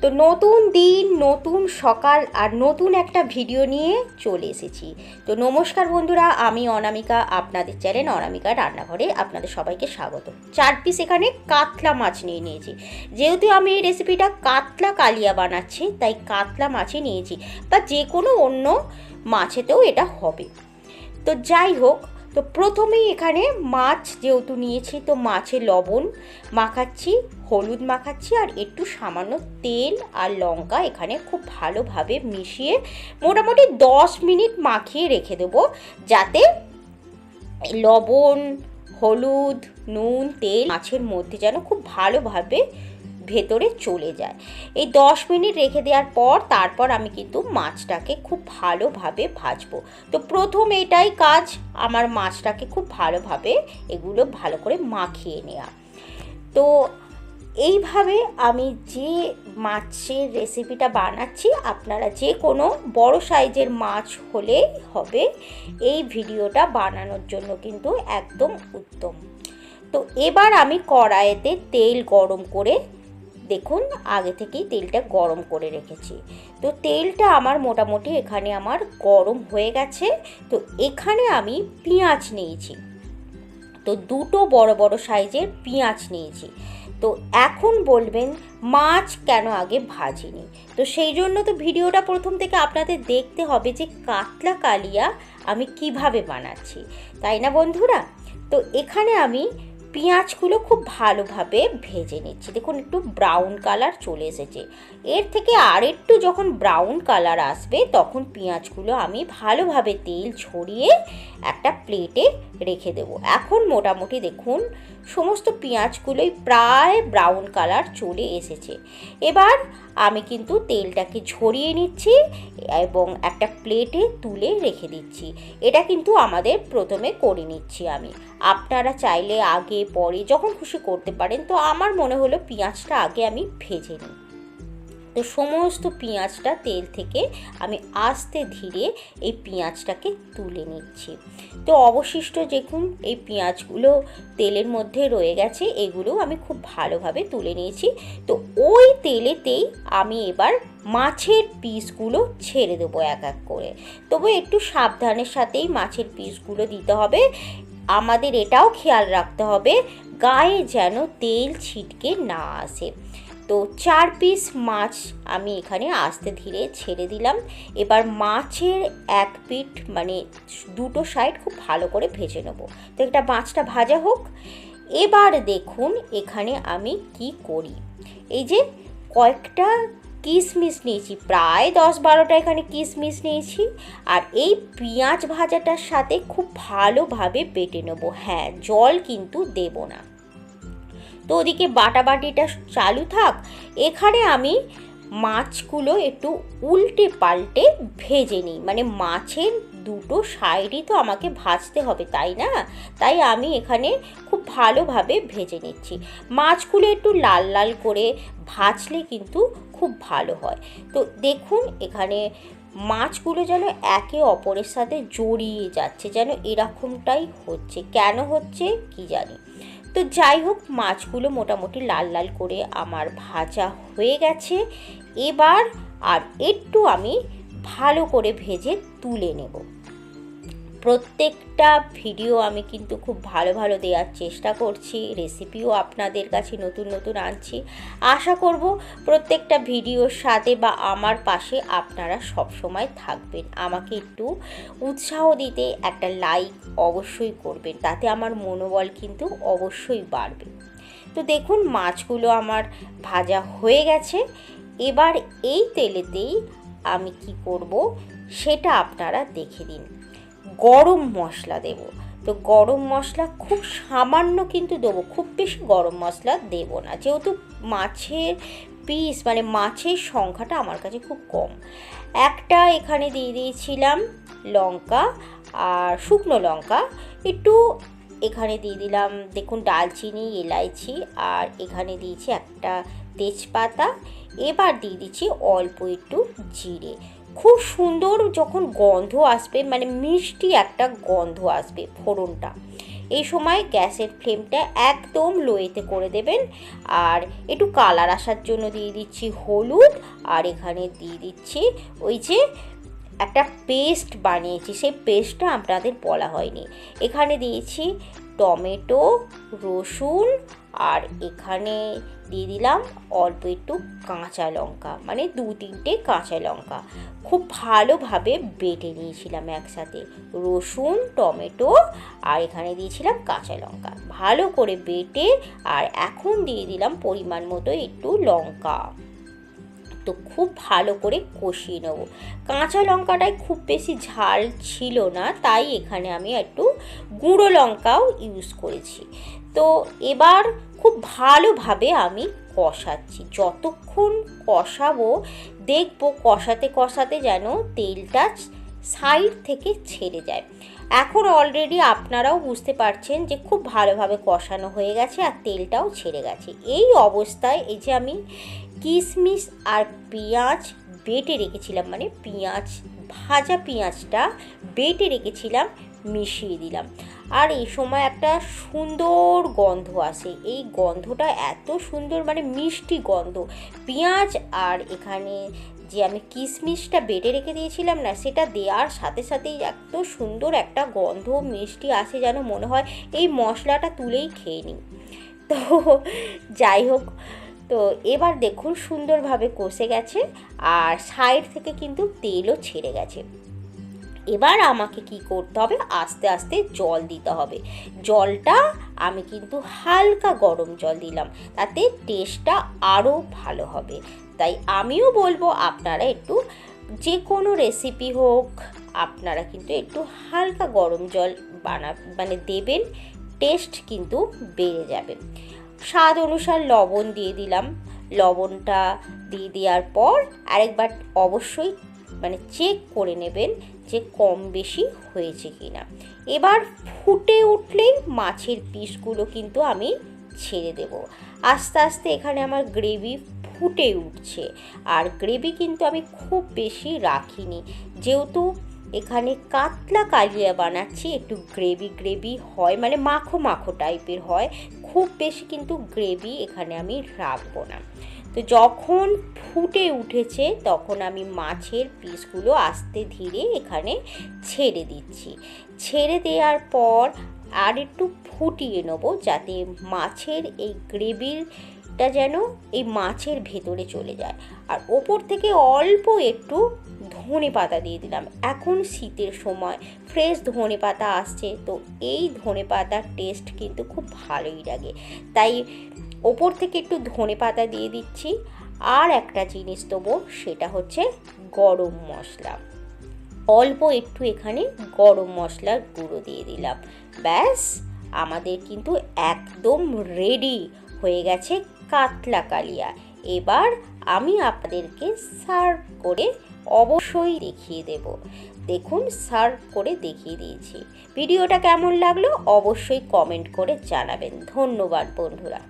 তো নতুন দিন, নতুন সকাল আর নতুন একটা ভিডিও নিয়ে চলে এসেছি। তো নমস্কার বন্ধুরা, আমি অনামিকা, আপনাদের চ্যানেল অনামিকা রান্নাঘরে আপনাদের সবাইকে স্বাগত। 4 পিস এখানে কাতলা মাছ নিয়ে নিয়েছি। যেহেতু আমি এই রেসিপিটা কাতলা কালিয়া বানাচ্ছি, তাই কাতলা মাছই নিয়েছি, বা যে কোনো অন্য মাছেতেও এটা হবে। তো যাই হোক, তো প্রথমেই এখানে মাছ যেহেতু নিয়েছি, তো মাছে লবণ মাখাচ্ছি, হলুদ মাখাচ্ছি, আর একটু সামান্য তেল আর লঙ্কা এখানে খুব ভালোভাবে মিশিয়ে মোটামুটি 10 মিনিট মাখিয়ে রেখে দেবো, যাতে লবণ, হলুদ, নুন, তেল মাছের মধ্যে যেন খুব ভালোভাবে ভেতরে চলে যায়। এই 10 মিনিট রেখে দেওয়ার পর তারপর আমি কিন্তু মাছটাকে খুব ভালোভাবে ভাজবো। তো প্রথম এটাই কাজ, আমার মাছটাকে খুব ভালোভাবে এগুলো ভালো করে মাখিয়ে নেওয়া। তো এইভাবে আমি যে মাছের রেসিপিটা বানাচ্ছি, আপনারা যে কোনো বড় সাইজের মাছ হলেই হবে, এই ভিডিওটা বানানোর জন্য কিন্তু একদম উত্তম। তো এবার আমি কড়াইতে তেল গরম করে, দেখুন আগে থেকেই তেলটা গরম করে রেখেছি। তো তেলটা আমার মোটামুটি এখানে আমার গরম হয়ে গেছে। তো এখানে আমি পেঁয়াজ নিয়েছি, তো দুটো বড় বড় সাইজের পেঁয়াজ নিয়েছি। তো এখন বলবেন মাছ কেন আগে ভাজিনি, তো সেই জন্য তো ভিডিওটা প্রথম থেকে আপনাদের দেখতে হবে যে কাতলা কালিয়া আমি কিভাবে বানাচ্ছি, তাই না বন্ধুরা? তো এখানে আমি পেঁয়াজগুলো খুব ভালোভাবে ভেজে নিচ্ছি। দেখুন একটু ব্রাউন কালার চলে এসেছে। এর থেকে আর একটু যখন ব্রাউন কালার আসবে, তখন পেঁয়াজগুলো আমি ভালোভাবে তেল ছড়িয়ে একটা প্লেটে রেখে দেব। এখন মোটামুটি দেখুন সমস্ত পেঁয়াজগুলোই প্রায় ব্রাউন কালার চলে এসেছে। এবার আমি কিন্তু তেলটাকে ঝরিয়ে নিচ্ছি এবং একটা প্লেটে তুলে রেখে দিচ্ছি। এটা কিন্তু আমাদের প্রথমে করে নিচ্ছি আমি, আপনারা চাইলে আগে পরে যখন খুশি করতে পারেন। তো আমার মনে হলো পেঁয়াজটা আগে আমি ভেজে নিই। তো সমস্ত পেঁয়াজটা তেল থেকে আমি আস্তে ধীরে এই পেঁয়াজটাকে তুলে নিচ্ছি। তো অবশিষ্ট দেখুন এই পেঁয়াজগুলো তেলের মধ্যে রয়ে গেছে, এগুলো আমি খুব ভালোভাবে তুলে নিয়েছি। তো ওই তেলেতেই আমি এবার মাছের পিসগুলো ছেড়ে দেবো এক এক করে। তবে একটু সাবধানের সাথেই মাছের পিসগুলো দিতে হবে। আমাদের এটাও খেয়াল রাখতে হবে গায়ে যেন তেল ছিটকে না আসে। তো 4 পিস মাছ আমি এখানে আস্তে ধীরে ছেড়ে দিলাম। এবার মাছের এক পিঠ মানে দুটো সাইড খুব ভালো করে ভেজে নেব। তো এটা মাছটা ভাজা হোক। এবার দেখুন এখানে আমি কি করি, এই যে কয়েকটা কিশমিশ নিয়েছি, প্রায় 10-12টা এখানে কিশমিশ নিয়েছি, আর এই পেঁয়াজ ভাজাটার সাথে খুব ভালোভাবে বেটে নেব। হ্যাঁ, জল কিন্তু দেব না। তো ওদিকে বাটাবাটিটা চালু থাক, এখানে আমি মাছগুলো একটু উল্টে পাল্টে ভেজে নিই। মানে মাছের দুটো সাইডই তো আমাকে ভাজতে হবে, তাই না? তাই আমি এখানে খুব ভালোভাবে ভেজে নিচ্ছি। মাছগুলো একটু লাল লাল করে ভাজলে কিন্তু খুব ভালো হয়। তো দেখুন এখানে মাছগুলো যেন একে অপরের সাথে জড়িয়ে যাচ্ছে, যেন এরকমটাই হচ্ছে। কেন হচ্ছে কি জানি। তো যাই হোক, মাছগুলো মোটামুটি লাল লাল করে আমার ভাজা হয়ে গেছে। এবার আর একটু আমি ভালো করে ভেজে তুলে নেব। প্রত্যেকটা ভিডিও আমি কিন্তু খুব ভালো ভালো দেওয়ার চেষ্টা করছি, রেসিপিও আপনাদের কাছে নতুন নতুন আনছি। আশা করব প্রত্যেকটা ভিডিওর সাথে বা আমার পাশে আপনারা সব সময় থাকবেন। আমাকে একটু উৎসাহ দিতে একটা লাইক অবশ্যই করবেন, তাতে আমার মনোবল কিন্তু অবশ্যই বাড়বে। তো দেখুন মাছগুলো আমার ভাজা হয়ে গেছে। এবার এই তেলেতেই আমি কি করব সেটা আপনারা দেখে দিন। গরম মশলা দেব। তো গরম মশলা খুব সামান্য কিন্তু দেবো, খুব বেশি গরম মশলা দেব না, যেহেতু মাছের পিস মানে মাছের সংখ্যাটা আমার কাছে খুব কম। একটা এখানে দিয়ে দিয়েছিলাম লঙ্কা আর শুকনো লঙ্কা, একটু এখানে দিয়ে দিলাম দেখুন দালচিনি, এলাইচি, আর এখানে দিয়েছি একটা তেজপাতা। এবার দিয়ে দিচ্ছি অল্প একটু জিরে। খুব সুন্দর যখন গন্ধ আসবে, মানে মিষ্টি একটা গন্ধ আসবে ফোড়নটা, এই সময় গ্যাসের ফ্লেমটা একদম লোয়েতে করে দেবেন। আর একটু কালার আসার জন্য দিয়ে দিচ্ছি হলুদ, আর এখানে দিয়ে দিচ্ছি ওই যে একটা পেস্ট বানিয়েছি, সেই পেস্টটা আপনাদের বলা হয়নি। এখানে দিয়েছি টমেটো, রসুন, আর এখানে দিয়ে দিলাম অল্প একটু কাঁচা লঙ্কা, মানে 2-3টে কাঁচা লঙ্কা খুব ভালোভাবে বেটে নিয়েছিলাম একসাথে। রসুন, টমেটো আর এখানে দিয়েছিলাম কাঁচা লঙ্কা ভালো করে বেটে, আর এখন দিয়ে দিলাম পরিমাণ মতো একটু লঙ্কা। তো খুব ভালো করে কষিয়ে নেব। কাঁচা লঙ্কাটায় খুব বেশি ঝাল ছিল না, তাই এখানে আমি একটু গুঁড়ো লঙ্কাও ইউজ করেছি। তো এবার খুব ভালোভাবে আমি কষাচ্ছি। যতক্ষণ কষাবো দেখবো কষাতে কষাতে যেন তেলটা সাইড থেকে ছেড়ে যায়। এখন অলরেডি আপনারাও বুঝতে পারছেন যে খুব ভালোভাবে কষানো হয়ে গেছে আর তেলটাও ছেড়ে গেছে। এই অবস্থায় এই যে আমি কিশমিশ আর পেঁয়াজ বেটে রেখেছিলাম, মানে ভাজা পেঁয়াজটা বেটে রেখেছিলাম, মিশিয়ে দিলাম। আর এই সময় একটা সুন্দর গন্ধ আসে। এই গন্ধটা এত সুন্দর, মানে মিষ্টি গন্ধ। পেঁয়াজ আর এখানে যে আমি কিশমিশটা বেটে রেখে দিয়েছিলাম না, সেটা দেওয়ার সাথে সাথেই এত সুন্দর একটা গন্ধ মিষ্টি আসে, যেন মনে হয় এই মশলাটা তুলেই খেয়ে নিই। তো যাই হোক, তো এবার দেখুন সুন্দরভাবে কষে গেছে আর সাইড থেকে কিন্তু তেলও ছেড়ে গেছে। এবার আমাকে কি করতে হবে, আস্তে আস্তে জল দিতে হবে। জলটা আমি কিন্তু হালকা গরম জল দিলাম, তাতে টেস্টটা আরও ভালো হবে। তাই আমিও বলবো আপনারা একটু, যে কোনো রেসিপি হোক, আপনারা কিন্তু একটু হালকা গরম জল মানে দেবেন, টেস্ট কিন্তু বেড়ে যাবে। স্বাদ অনুসার লবণ দিয়ে দিলাম। লবণটা দিয়ে দেওয়ার পর আরেকবার অবশ্যই মানে চেক করে নেবেন যে কম বেশি হয়েছে কি না। এবার ফুটে উঠলেই মাছের পিসগুলো কিন্তু আমি ছেড়ে দেব। আস্তে আস্তে এখানে আমার গ্রেভি ফুটে উঠছে। আর গ্রেভি কিন্তু আমি খুব বেশি রাখিনি, যেহেতু এখানে কাতলা কালিয়া বানাচ্ছি, একটু গ্রেভি হয়, মানে মাখো মাখো টাইপের হয়। খুব বেশি কিন্তু গ্রেভি এখানে আমি রাখবো না। তো যখন ফুটে উঠেছে তখন আমি মাছের পিসগুলো আস্তে ধীরে এখানে ছেড়ে দিচ্ছি। ছেড়ে দেওয়ার পর আর একটু ফুটিয়ে নেবো, যাতে মাছের এই গ্রেভিটা যেন এই মাছের ভেতরে চলে যায়। আর ওপর থেকে অল্প একটু ধনেপাতা দিয়ে দিলাম। এখন শীতের সময় ফ্রেশ ধনেপাতা আসছে, তো এই ধনেপাতার টেস্ট কিন্তু খুব ভালোই লাগে, তাই ওপর থেকে একটু ধনেপাতা দিয়ে দিচ্ছি। আর একটা জিনিস দেবো, সেটা হচ্ছে গরম মশলা। অল্প একটু এখানে গরম মশলার গুঁড়ো দিয়ে দিলাম। ব্যাস, আমাদের কিন্তু একদম রেডি হয়ে গেছে কাতলা কালিয়া। এবার আমি আপনাদেরকে সার্ভ করে অবশ্যই দেখিয়ে দেব। দেখুন, সার্ভ করে দেখিয়ে দিয়েছি। ভিডিওটা কেমন লাগলো অবশ্যই কমেন্ট করে জানাবেন। ধন্যবাদ বন্ধুরা।